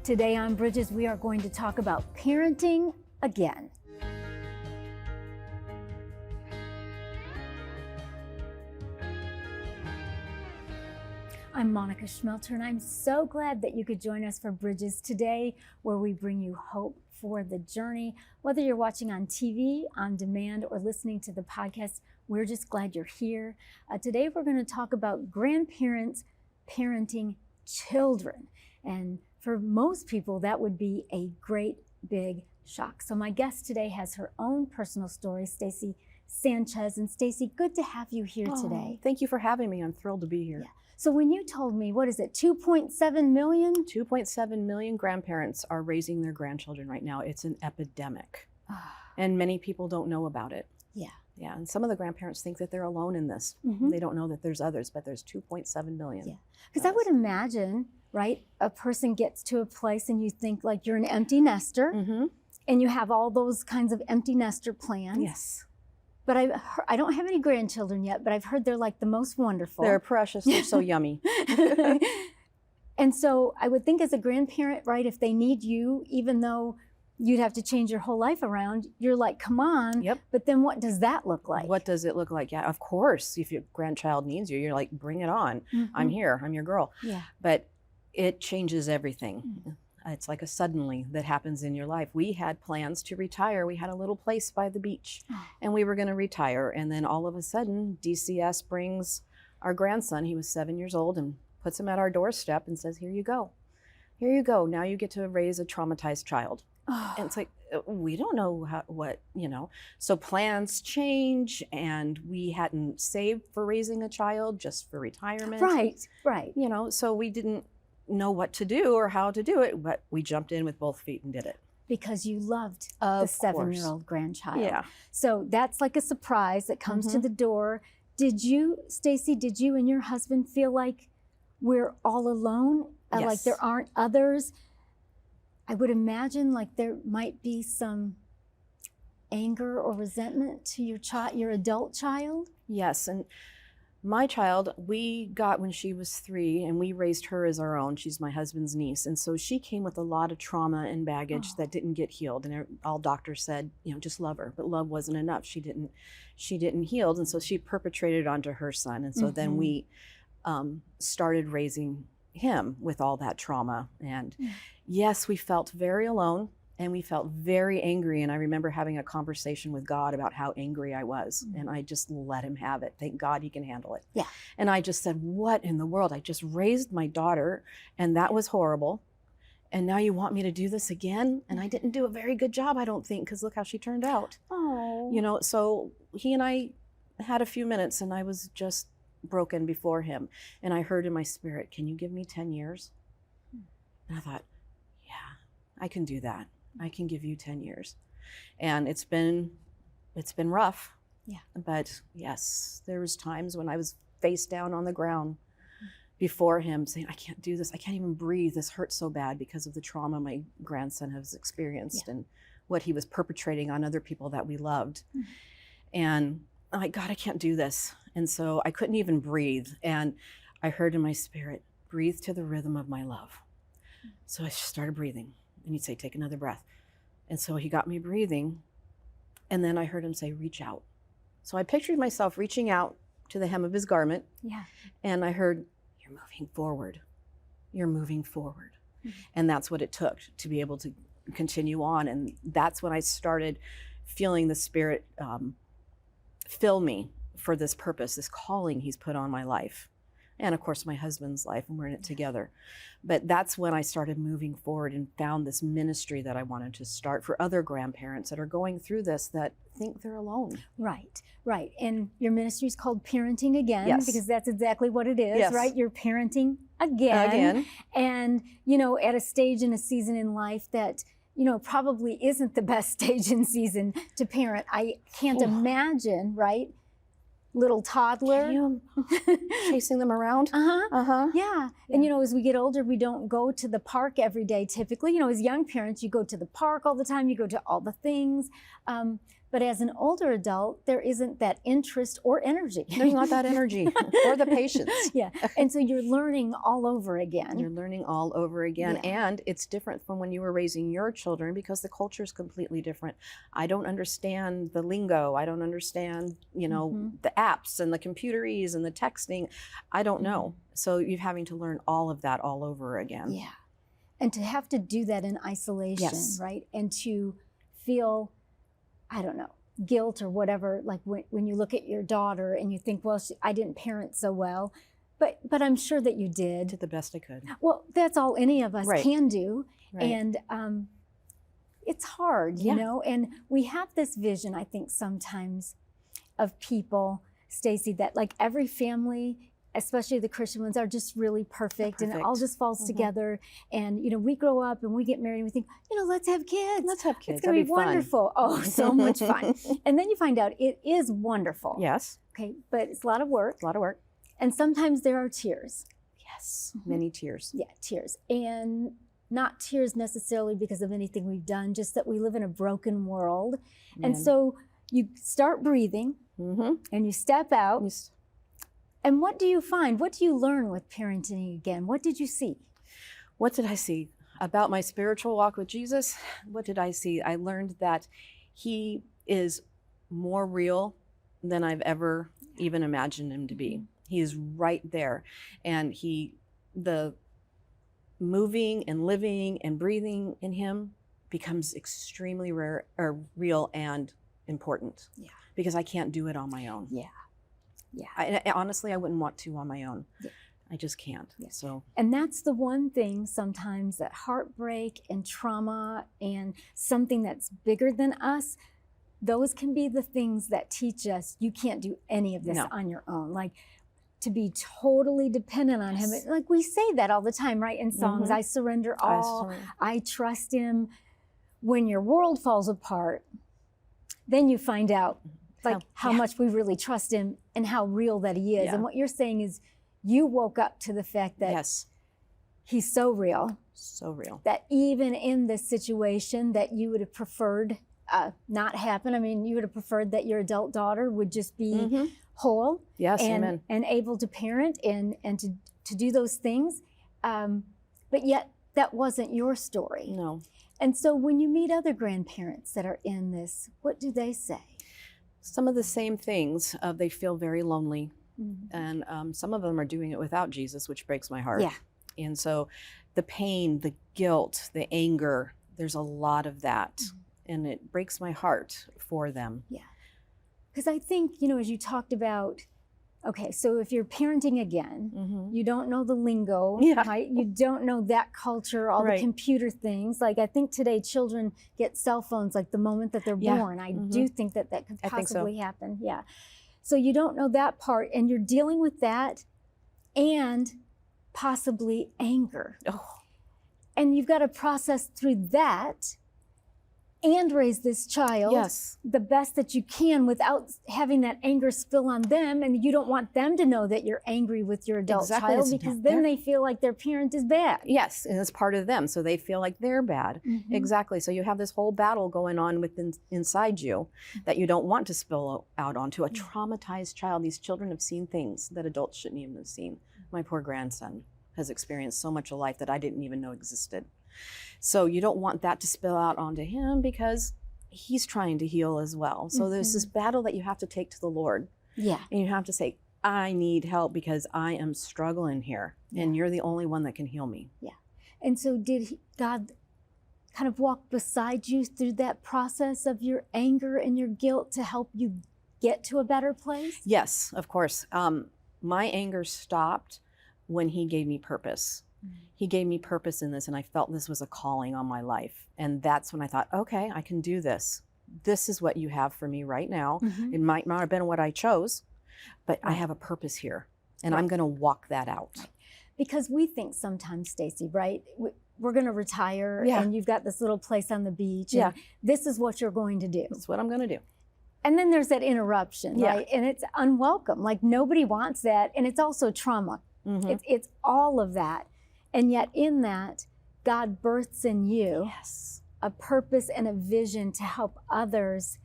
Today on Bridges, we are going to talk about parenting again. I'm Monica Schmelter, and I'm so glad that you could join us for Bridges today, where we bring you hope for the journey. Whether you're watching on TV, on demand, or listening to the podcast, we're just glad you're here. Today, we're going to talk about grandparents parenting children. And for most people, that would be a great big shock. So my guest today has her own personal story, Stacy Sanchez. And Stacy, good to have you here today. Thank you for having me. I'm thrilled to be here. Yeah. So when you told me, what is it, 2.7 million? 2.7 million grandparents are raising their grandchildren right now. It's an epidemic. And many people don't know about it. Yeah. Yeah, and some of the grandparents think that they're alone in this. Mm-hmm. They don't know that there's others, but there's 2.7 million. Yeah, because I would imagine, right, a person gets to a place and you think like you're an empty nester, Mm-hmm. and you have all those kinds of empty nester plans. Yes. But I don't have any grandchildren yet, but I've heard they're like the most wonderful. They're precious. They're so yummy. And so I would think as a grandparent, right, if they need you, even though you'd have to change your whole life around, you're like, come on. Yep. But then what does that look like? What does it look like? Yeah, of course. If your grandchild needs you, you're like, bring it on. Mm-hmm. I'm here. I'm your girl. Yeah. But it changes everything. It's like a suddenly that happens in your life. We had plans to retire. We had a little place by the beach and we were going to retire. And then all of a sudden, DCS brings our grandson, he was 7 years old, and puts him at our doorstep and says, here you go. Here you go. Now you get to raise a traumatized child. And it's like, we don't know what. So plans change, and we hadn't saved for raising a child, just for retirement. Right. So we didn't know what to do or how to do it, but we jumped in with both feet and did it. Because you loved Of the 7-year-old grandchild. Yeah. So that's like a surprise that comes to the door. Stacy, did you and your husband feel like we're all alone? Yes. Like there aren't others? I would imagine like there might be some anger or resentment to your adult child. Yes, and my child, we got when she was 3, and we raised her as our own. She's my husband's niece, and so she came with a lot of trauma and baggage that didn't get healed. And all doctors said, just love her, but love wasn't enough. She didn't heal, and so she perpetrated onto her son. And so then we started raising him with all that trauma. And yes, we felt very alone. And we felt very angry. And I remember having a conversation with God about how angry I was. And I just let him have it. Thank God he can handle it. Yeah. And I just said, what in the world? I just raised my daughter, and that was horrible. And now you want me to do this again? And I didn't do a very good job, I don't think, because look how she turned out. Oh. So he and I had a few minutes, and I was just broken before him. And I heard in my spirit, can you give me 10 years? And I thought, yeah, I can do that. I can give you 10 years. And it's been rough. Yeah. But yes, there was times when I was face down on the ground before him saying, I can't do this. I can't even breathe. This hurts so bad because of the trauma my grandson has experienced and what he was perpetrating on other people that we loved. And I'm like, God, I can't do this. And so I couldn't even breathe. And I heard in my spirit, breathe to the rhythm of my love. So I started breathing. And he'd say, take another breath. And so he got me breathing. And then I heard him say, reach out. So I pictured myself reaching out to the hem of his garment. Yeah. And I heard, you're moving forward. You're moving forward. And that's what it took to be able to continue on. And that's when I started feeling the Spirit fill me for this purpose, this calling he's put on my life. And of course, my husband's life, and we're in it together. But that's when I started moving forward and found this ministry that I wanted to start for other grandparents that are going through this that think they're alone. Right. And your ministry is called Parenting Again, Yes. because that's exactly what it is, Yes. right? You're parenting again. And, at a stage and a season in life that, probably isn't the best stage and season to parent. I can't imagine, right? Little toddler. Chasing them around. Yeah. And as we get older, we don't go to the park every day typically. As young parents, you go to the park all the time, you go to all the things. But as an older adult, there isn't that interest or energy. There's not that energy or the patience. Yeah. And so you're learning all over again. You're learning all over again. Yeah. And it's different from when you were raising your children because the culture is completely different. I don't understand the lingo. I don't understand, the apps and the computerese and the texting. I don't know. So you're having to learn all of that all over again. Yeah. And to have to do that in isolation, Yes. right? And to feel, I don't know, guilt or whatever, like when you look at your daughter and you think, well, I didn't parent so well, but I'm sure that you did. Did the best I could. Well, that's all any of us Right. can do. Right. And it's hard, Yeah. and we have this vision, I think, sometimes of people, Stacy, that like every family, especially the Christian ones, are just really perfect. And it all just falls together. And, we grow up and we get married and we think, let's have kids. Let's have kids. It's going to That'd be wonderful. Oh, so much fun. And then you find out it is wonderful. Yes. Okay, but it's a lot of work. A lot of work. And sometimes there are tears. Yes. Many tears. Yeah, tears. And not tears necessarily because of anything we've done, just that we live in a broken world. And so you start breathing and you step out. And what do you find? What do you learn with parenting again? What did you see? What did I see? About my spiritual walk with Jesus, what did I see? I learned that he is more real than I've ever even imagined him to be. He is right there. And the moving and living and breathing in him becomes extremely rare or real and important. Yeah. Because I can't do it on my own. Yeah. Yeah. Honestly, I wouldn't want to on my own. Yeah. I just can't. Yeah. So. And that's the one thing sometimes that heartbreak and trauma and something that's bigger than us, those can be the things that teach us you can't do any of this on your own. Like to be totally dependent on him. Like we say that all the time, right? In songs, I surrender all, I trust him. When your world falls apart, then you find out how much we really trust him and how real that he is. Yeah. And what you're saying is you woke up to the fact that he's so real. So real. That even in this situation that you would have preferred not happen. I mean, you would have preferred that your adult daughter would just be whole and able to parent and to do those things. But yet that wasn't your story. No. And so when you meet other grandparents that are in this, what do they say? Some of the same things. They feel very lonely. And some of them are doing it without Jesus, which breaks my heart. Yeah. And so the pain, the guilt, the anger, there's a lot of that. And it breaks my heart for them. Yeah. Because I think, as you talked about, okay, so if you're parenting again, you don't know the lingo, right? You don't know that culture, all the computer things. Like I think today children get cell phones like the moment that they're born. I do think that could possibly happen. Yeah. So you don't know that part and you're dealing with that and possibly anger. Oh. And you've got to process through that and raise this child the best that you can without having that anger spill on them. And you don't want them to know that you're angry with your adult child because then they feel like their parent is bad. Yes, and it's part of them, so they feel like they're bad. Exactly, so you have this whole battle going on inside you that you don't want to spill out onto a traumatized child. These children have seen things that adults shouldn't even have seen. My poor grandson has experienced so much of life that I didn't even know existed. So you don't want that to spill out onto him because he's trying to heal as well. So there's this battle that you have to take to the Lord. Yeah. And you have to say, I need help because I am struggling here and you're the only one that can heal me. Yeah. And so did God kind of walk beside you through that process of your anger and your guilt to help you get to a better place? Yes, of course. My anger stopped when he gave me purpose. He gave me purpose in this and I felt this was a calling on my life. And that's when I thought, okay, I can do this. This is what you have for me right now. It might not have been what I chose, but I have a purpose here and I'm going to walk that out. Because we think sometimes, Stacy, right? We're going to retire and you've got this little place on the beach and this is what you're going to do. That's what I'm going to do. And then there's that interruption, right? And it's unwelcome. Like nobody wants that. And it's also trauma. It's all of that. And yet in that, God births in you a purpose and a vision to help others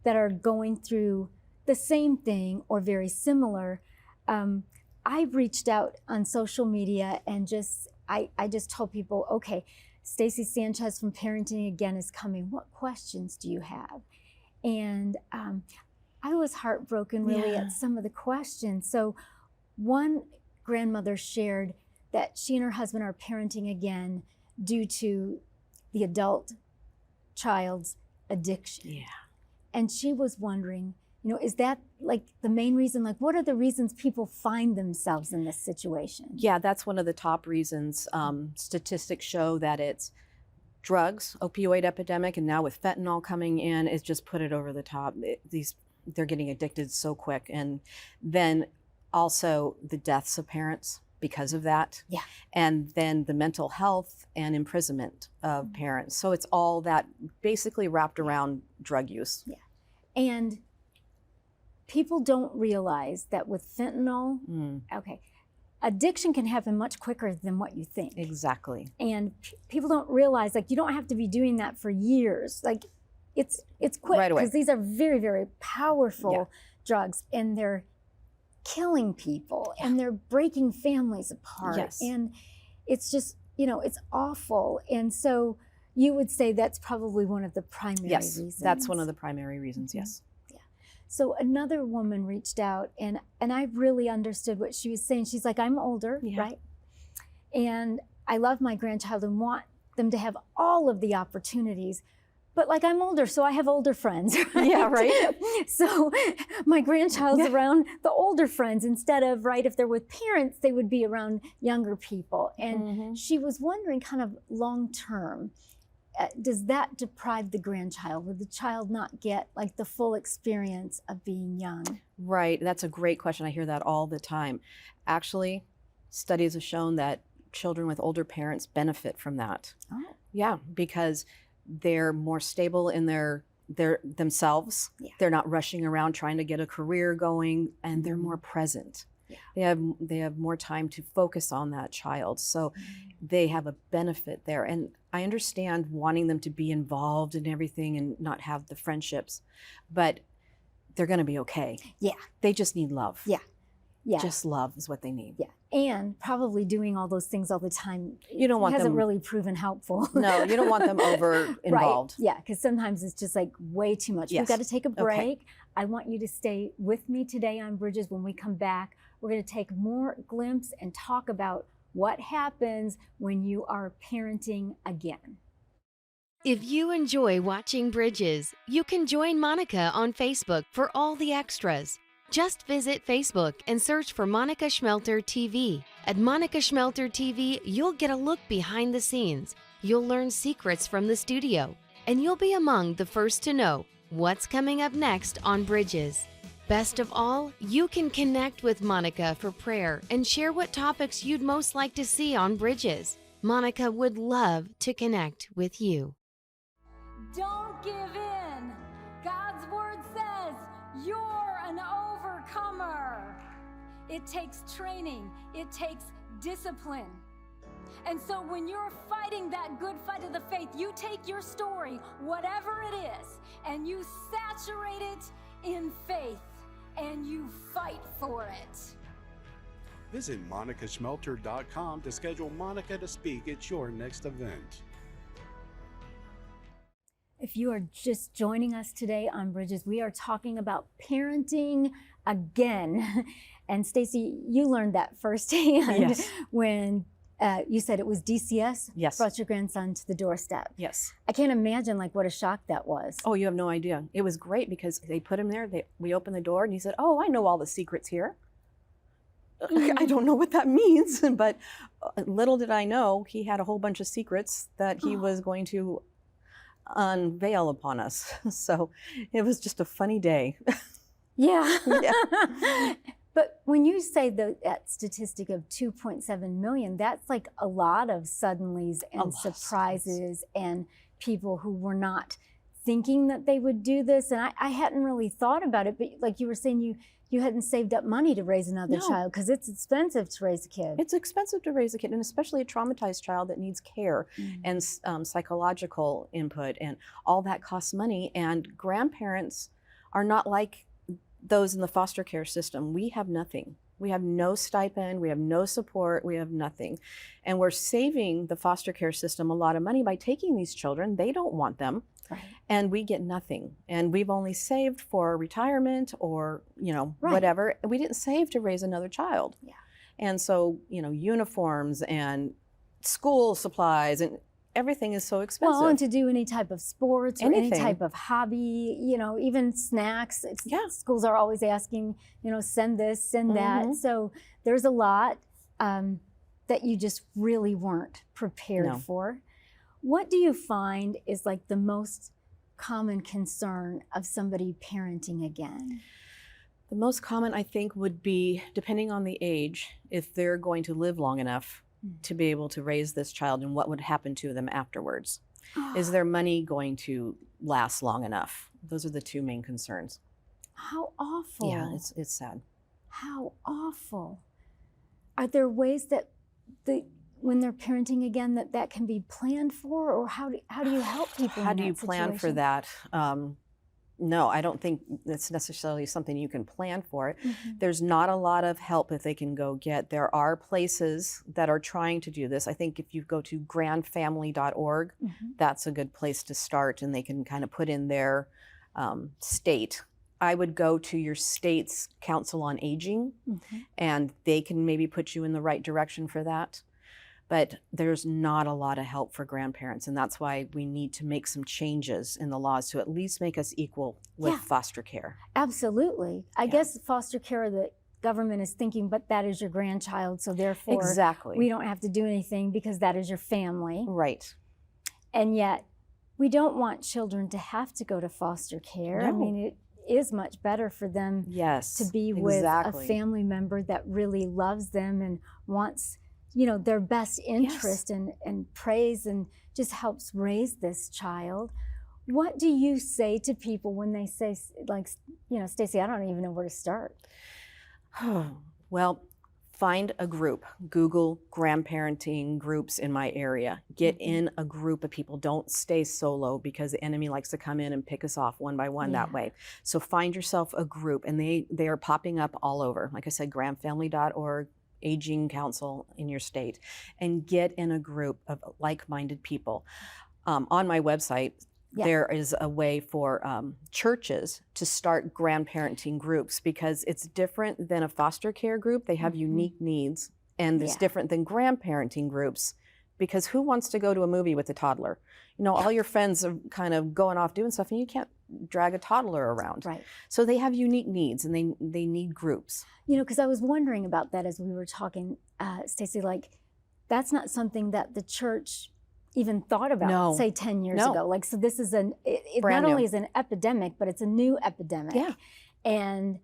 that are going through the same thing or very similar, I've reached out on social media and I just told people, okay, Stacey Sanchez from Parenting Again is coming. What questions do you have? And I was heartbroken really at some of the questions. So one grandmother shared that she and her husband are parenting again due to the adult child's addiction. Yeah. And she was wondering, you know, is that like the main reason? Like, what are the reasons people find themselves in this situation? Yeah, that's one of the top reasons. Statistics show that it's drugs, opioid epidemic, and now with fentanyl coming in, it's just put it over the top. They're getting addicted so quick. And then also the deaths of parents because of that. Yeah. And then the mental health and imprisonment of parents. So it's all that basically wrapped around drug use. Yeah. And people don't realize that with fentanyl, okay, addiction can happen much quicker than what you think. Exactly. And people don't realize, like, you don't have to be doing that for years. Like, it's quick Right away. because these are very, very powerful drugs, and they're killing people and they're breaking families apart. Yes. And it's just, you know, it's awful. And so you would say that's probably one of the primary reasons. That's one of the primary reasons, yes. So another woman reached out and I really understood what she was saying. She's like, I'm older, right? And I love my grandchild and want them to have all of the opportunities. But like, I'm older, so I have older friends. Right? Yeah, right. So my grandchild's around the older friends instead of, right, if they're with parents, they would be around younger people. And she was wondering kind of long term, does that deprive the grandchild? Would the child not get like the full experience of being young? Right, that's a great question. I hear that all the time. Actually, studies have shown that children with older parents benefit from that. Oh. Yeah, because they're more stable in their themselves. Yeah. They're not rushing around trying to get a career going, and they're more present. Yeah. They have more time to focus on that child. So they have a benefit there. And I understand wanting them to be involved in everything and not have the friendships, but they're going to be okay. Yeah. They just need love. Yeah. Yeah. Just love is what they need. Yeah. And probably doing all those things all the time You don't want hasn't them really proven helpful. No, you don't want them over involved. Right. Yeah, because sometimes it's just like way too much. Yes. We've got to take a break. Okay. I want you to stay with me today on Bridges. When we come back, we're going to take more glimpse and talk about what happens when you are parenting again. If you enjoy watching Bridges, you can join Monica on Facebook for all the extras. Just visit Facebook and search for Monica Schmelter TV. At Monica Schmelter TV, you'll get a look behind the scenes. You'll learn secrets from the studio, and you'll be among the first to know what's coming up next on Bridges. Best of all, you can connect with Monica for prayer and share what topics you'd most like to see on Bridges. Monica would love to connect with you. Don't give in. God's word says you're an overcomer. It takes training. It takes discipline. And so when you're fighting that good fight of the faith, you take your story, whatever it is, and you saturate it in faith, and you fight for it. Visit monicaschmelter.com to schedule Monica to speak at your next event. If you are just joining us today on Bridges, we are talking about parenting again. And Stacey, you learned that firsthand when you said it was DCS brought your grandson to the doorstep. Yes. I can't imagine like what a shock that was. Oh, you have no idea. It was great because they put him there. We opened the door and he said, "Oh, I know all the secrets here." I don't know what that means, but little did I know he had a whole bunch of secrets that he was going to unveil upon us. So it was just a funny day. Yeah. But when you say that statistic of 2.7 million, that's like a lot of suddenlies and surprises and people who were not thinking that they would do this. And I hadn't really thought about it, but like you were saying, you hadn't saved up money to raise another child because it's expensive to raise a kid. It's expensive to raise a kid, and especially a traumatized child that needs care and psychological input, and all that costs money. And grandparents are not like those in the foster care system. We have nothing. We have no stipend, we have no support, we have nothing. And we're saving the foster care system a lot of money by taking these children. They don't want them. Right. And we get nothing. And we've only saved for retirement or, Right. whatever. We didn't save to raise another child. Yeah. And so, uniforms and school supplies and everything is so expensive. Well, and to do any type of sports or Anything. any type of hobby, even snacks. Yeah. Schools are always asking, send this, send that. Mhm. So there's a lot that you just really weren't prepared No. for. What do you find is like the most common concern of somebody parenting again? The most common, I think, would be, depending on the age, if they're going to live long enough to be able to raise this child and what would happen to them afterwards. Is their money going to last long enough? Those are the two main concerns. How awful. Yeah, it's sad. How awful. Are there ways that when they're parenting again that can be planned for, or how do you help people How in do you that plan for situation? that? No, I don't think that's necessarily something you can plan for. Mhm. There's not a lot of help that they can go get. There are places that are trying to do this. I think if you go to grandfamily.org, Mhm. that's a good place to start, and they can kind of put in their state. I would go to your state's Council on Aging, Mhm. and they can maybe put you in the right direction for that. But there's not a lot of help for grandparents, and that's why we need to make some changes in the laws to at least make us equal with Yeah. foster care. Absolutely. I Yeah. guess foster care, the government is thinking, but that is your grandchild, so therefore Exactly. we don't have to do anything because that is your family. Right. And yet we don't want children to have to go to foster care. I No. mean, it is much better for them Yes. to be with exactly. a family member that really loves them and wants their best interest and praise and just helps raise this child. What do you say to people when they say, like, Stacey, I don't even know where to start? Well, find a group. Google grandparenting groups in my area. Get Mhm. in a group of people. Don't stay solo, because the enemy likes to come in and pick us off one by one that Yeah. way. So find yourself a group, and they are popping up all over. Like I said, grandfamily.org, Aging Council in your state, and get in a group of like-minded people. On my website, Yeah. there is a way for churches to start grandparenting groups, because it's different than a foster care group. They have Mhm. unique needs, and it's Yeah. different than grandparenting groups, because who wants to go to a movie with a toddler? All your friends are kind of going off doing stuff, and you can't drag a toddler around. Right. So they have unique needs, and they need groups. Because I was wondering about that as we were talking, Stacey, like, that's not something that the church even thought about, No. say 10 years No. ago. Like, so this is it Brand not new. only is an epidemic, but it's a new epidemic. Yeah. And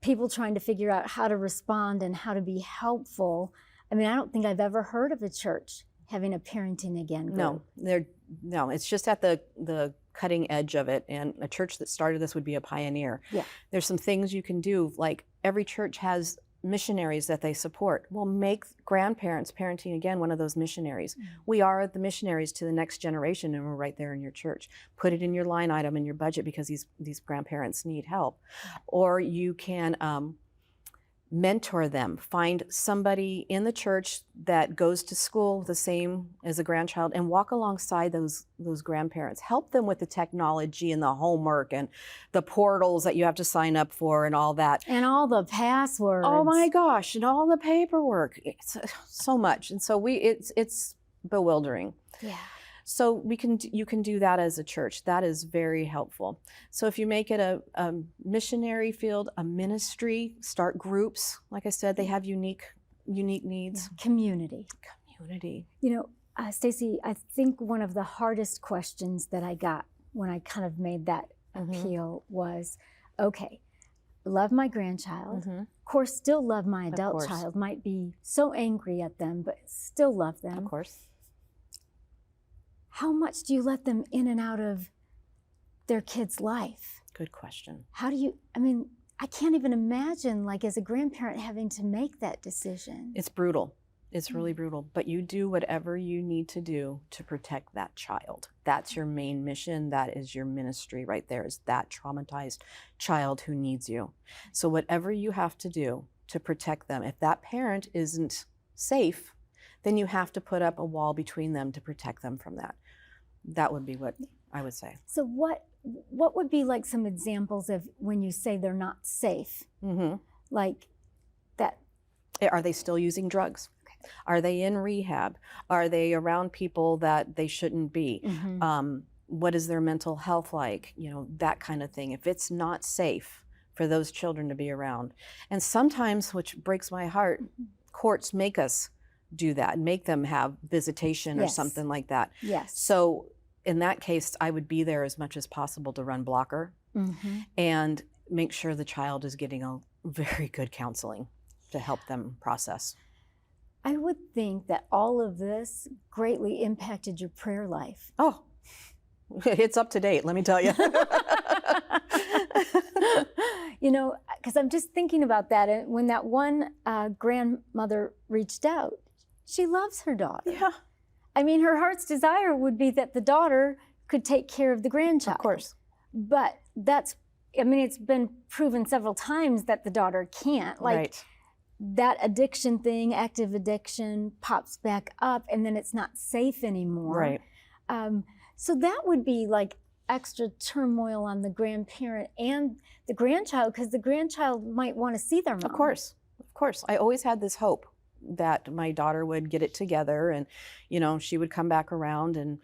people trying to figure out how to respond and how to be helpful. I mean, I don't think I've ever heard of a church having a parenting again group. No, it's just at the cutting edge of it, and a church that started this would be a pioneer. Yeah. There's some things you can do, like every church has missionaries that they support. Well, make grandparents parenting again one of those missionaries. We are the missionaries to the next generation, and we're right there in your church. Put it in your line item in your budget, because these grandparents need help. Or you can mentor them. Find somebody in the church that goes to school the same as a grandchild, and walk alongside those grandparents. Help them with the technology and the homework and the portals that you have to sign up for and all that. And all the passwords. Oh my gosh, and all the paperwork. It's so much. And so it's bewildering. Yeah. So you can do that as a church. That is very helpful. So if you make it a missionary field, a ministry, start groups. Like I said, they have unique needs. Yeah. Community. Community. Stacey, I think one of the hardest questions that I got when I kind of made that appeal was, okay, love my grandchild. Mhm. Of course, still love my Of adult course. child. Might be so angry at them, but still love them. Of course. How much do you let them in and out of their kid's life? Good question. How do you, I can't even imagine, like, as a grandparent having to make that decision. It's brutal. It's really brutal, but you do whatever you need to do to protect that child. That's your main mission. That is your ministry right there, is that traumatized child who needs you. So whatever you have to do to protect them, if that parent isn't safe, then you have to put up a wall between them to protect them from that. That would be what I would say. So what would be like some examples of when you say they're not safe? Mm-hmm. Like that. Are they still using drugs? Are they in rehab? Are they around people that they shouldn't be? Mm-hmm. What is their mental health like? You know, that kind of thing. If it's not safe for those children to be around. And sometimes, which breaks my heart, courts make us do that, make them have visitation or Yes. something like that. Yes. So in that case, I would be there as much as possible to run blocker Mm-hmm. and make sure the child is getting a very good counseling to help them process. I would think that all of this greatly impacted your prayer life. Oh, it's up to date, let me tell you. You know, because I'm just thinking about that. And when that one grandmother reached out, she loves her daughter. Yeah, I mean, her heart's desire would be that the daughter could take care of the grandchild. of course. But it's been proven several times that the daughter can't. Like, Right. that addiction thing, active addiction, pops back up, and then it's not safe anymore. Right. So that would be like extra turmoil on the grandparent and the grandchild, because the grandchild might want to see their mom. Of course. I always had this hope that my daughter would get it together and, you know, she would come back around, and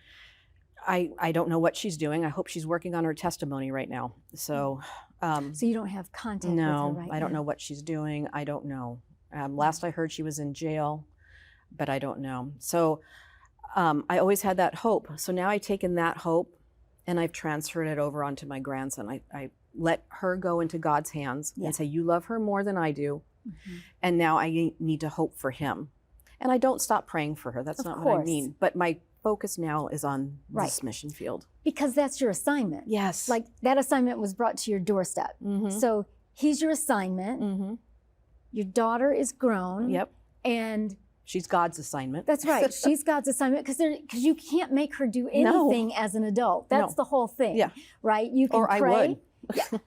I don't know what she's doing. I hope she's working on her testimony right now. So, So you don't have contact no, with her right now? I don't know what she's doing. I don't know. Last I heard, she was in jail, but I don't know. So I always had that hope. So now I've taken that hope and I've transferred it over onto my grandson. I let her go into God's hands Yeah. and say, you love her more than I do. Mhm. And now I need to hope for him. And I don't stop praying for her. That's Of not what I course. mean. But my focus now is on Right. this mission field. Because that's your assignment. Yes. Like, that assignment was brought to your doorstep. Mm-hmm. So he's your assignment. Mm-hmm. Your daughter is grown. Yep. And She's God's assignment. that's right. She's God's assignment, because you can't make her do No. anything as an adult. That's No. the whole thing. Yeah. Right? You can Or I pray. would. Yeah.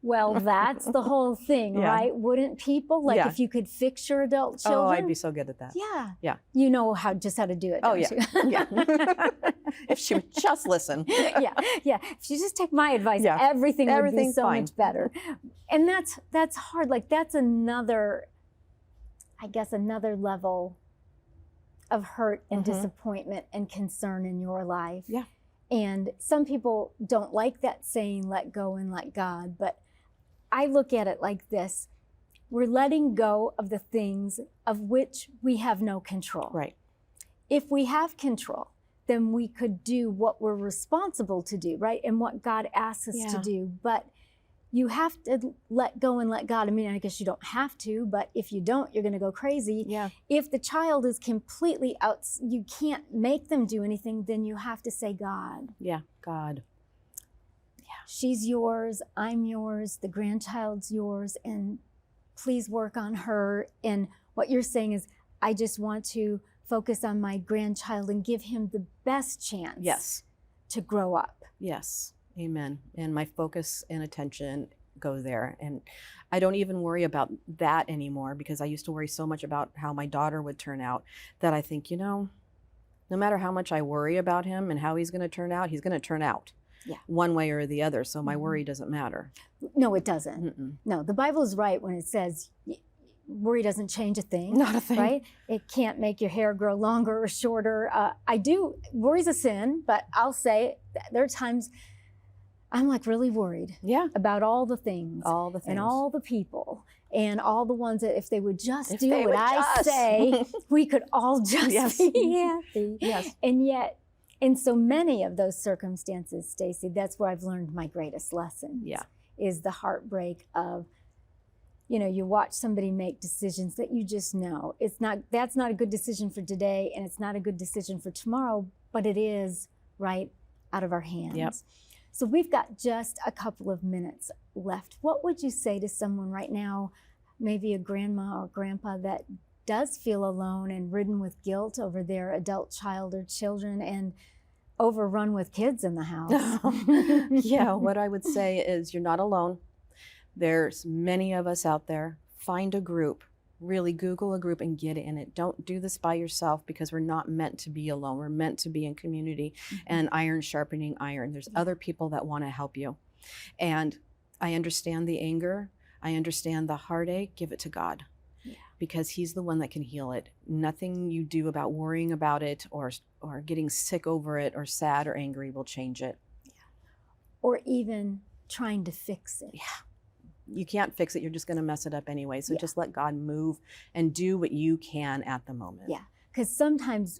Well, that's the whole thing, Yeah. right? Wouldn't people? Like, Yeah. if you could fix your adult Oh, children. I'd be so good at that. Yeah. Yeah. You know how to do it. Oh, don't yeah. you? Yeah. If she would just listen. yeah. If you just take my advice, Yeah. everything would be Everything's so fine. much better. And that's hard. Like, that's another level of hurt and Mhm. disappointment and concern in your life. Yeah. And some people don't like that saying, let go and let God, but I look at it like this. We're letting go of the things of which we have no control. Right. If we have control, then we could do what we're responsible to do, right? And what God asks us to Yeah. do. But you have to let go and let God. I mean, I guess you don't have to, but if you don't, you're going to go crazy. Yeah. If the child is completely out, you can't make them do anything, then you have to say, God, Yeah. God. she's yours, I'm yours, the grandchild's yours, and please work on her. And what you're saying is, I just want to focus on my grandchild and give him the best chance Yes. to grow up. Yes. Amen. And my focus and attention go there. And I don't even worry about that anymore, because I used to worry so much about how my daughter would turn out that I think, no matter how much I worry about him and how he's going to turn out, he's going to turn out. Yeah. One way or the other. So my Mhm. worry doesn't matter. No, it doesn't. Mm-mm. No, the Bible is right when it says worry doesn't change a thing. Not a thing. Right? It can't make your hair grow longer or shorter. Worry's a sin, but I'll say there are times I'm like really worried Yeah. about all the things All the things. and all the people and all the ones that if they would just If do they what would I just. say, we could all just Yes. be happy. Yes. And yet, in so many of those circumstances, Stacy, that's where I've learned my greatest lesson. Yeah. Is the heartbreak of, you watch somebody make decisions that you just know that's not a good decision for today, and it's not a good decision for tomorrow, but it is right out of our hands. Yep. So we've got just a couple of minutes left. What would you say to someone right now, maybe a grandma or grandpa that does feel alone and ridden with guilt over their adult child or children and overrun with kids in the house. Yeah, what I would say is you're not alone. There's many of us out there. Find a group. Really Google a group and get in it. Don't do this by yourself, because we're not meant to be alone. We're meant to be in community, and iron sharpening iron. There's other people that want to help you. And I understand the anger. I understand the heartache. Give it to God, because he's the one that can heal it. Nothing you do about worrying about it or getting sick over it or sad or angry will change it. Or even trying to fix it. Yeah. You can't fix it. You're just going to mess it up anyway. So just let God move and do what you can at the moment. Yeah. Because sometimes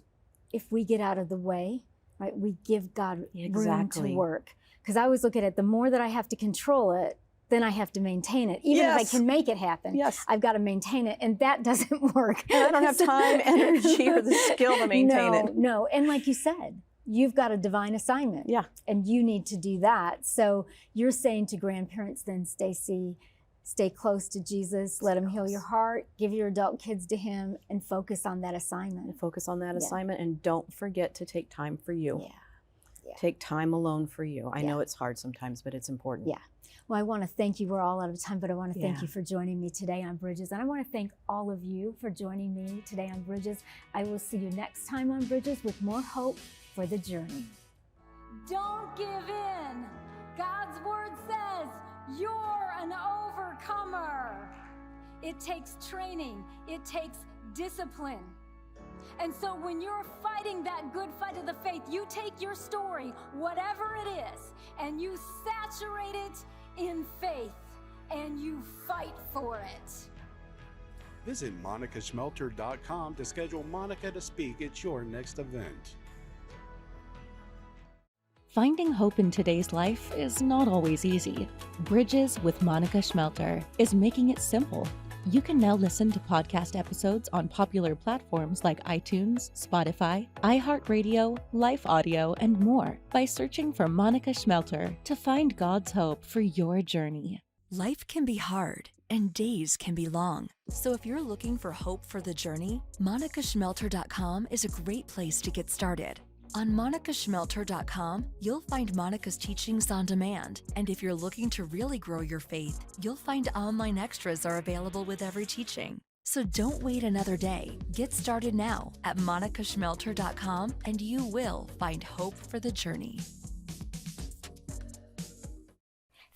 if we get out of the way, right, we give God room to work. Because I always look at it, the more that I have to control it, then I have to maintain it. Even if I can make it happen, I've got to maintain it. And that doesn't work. And I don't have time, energy, or the skill to maintain it. No. And like you said, you've got a divine assignment. Yeah. And you need to do that. So you're saying to grandparents then, Stacy, stay close to Jesus, let him heal your heart, give your adult kids to him, and focus on that assignment. Assignment, and don't forget to take time for you. Take time alone for you. I know it's hard sometimes, but it's important. Yeah. Well, I want to thank you. We're all out of time, but I want to thank you for joining me today on Bridges. And I want to thank all of you for joining me today on Bridges. I will see you next time on Bridges with more hope for the journey. Don't give in. God's word says you're an overcomer. It takes training. It takes discipline. And so when you're fighting that good fight of the faith, you take your story, whatever it is, and you saturate it in faith, and you fight for it. Visit monicaschmelter.com to schedule Monica to speak at your next event. Finding hope in today's life is not always easy. Bridges with Monica Schmelter is making it simple. You can now listen to podcast episodes on popular platforms like iTunes, Spotify, iHeartRadio, Life Audio, and more by searching for Monica Schmelter to find God's hope for your journey. Life can be hard and days can be long. So if you're looking for hope for the journey, monicaschmelter.com is a great place to get started. On monicaschmelter.com, you'll find Monica's teachings on demand. And if you're looking to really grow your faith, you'll find online extras are available with every teaching. So don't wait another day. Get started now at monicaschmelter.com and you will find hope for the journey.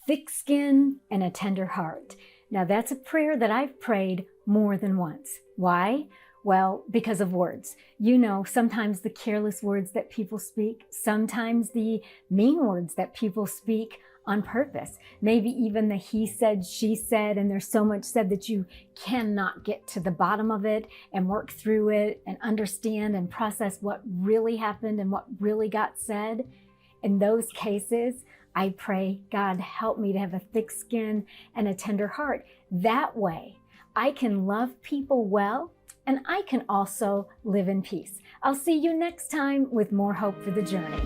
Thick skin and a tender heart. Now that's a prayer that I've prayed more than once. Why? Well, because of words. You know, sometimes the careless words that people speak, sometimes the mean words that people speak on purpose, maybe even the he said, she said, and there's so much said that you cannot get to the bottom of it and work through it and understand and process what really happened and what really got said. In those cases, I pray, God, help me to have a thick skin and a tender heart. That way, I can love people well, and I can also live in peace. I'll see you next time with more hope for the journey.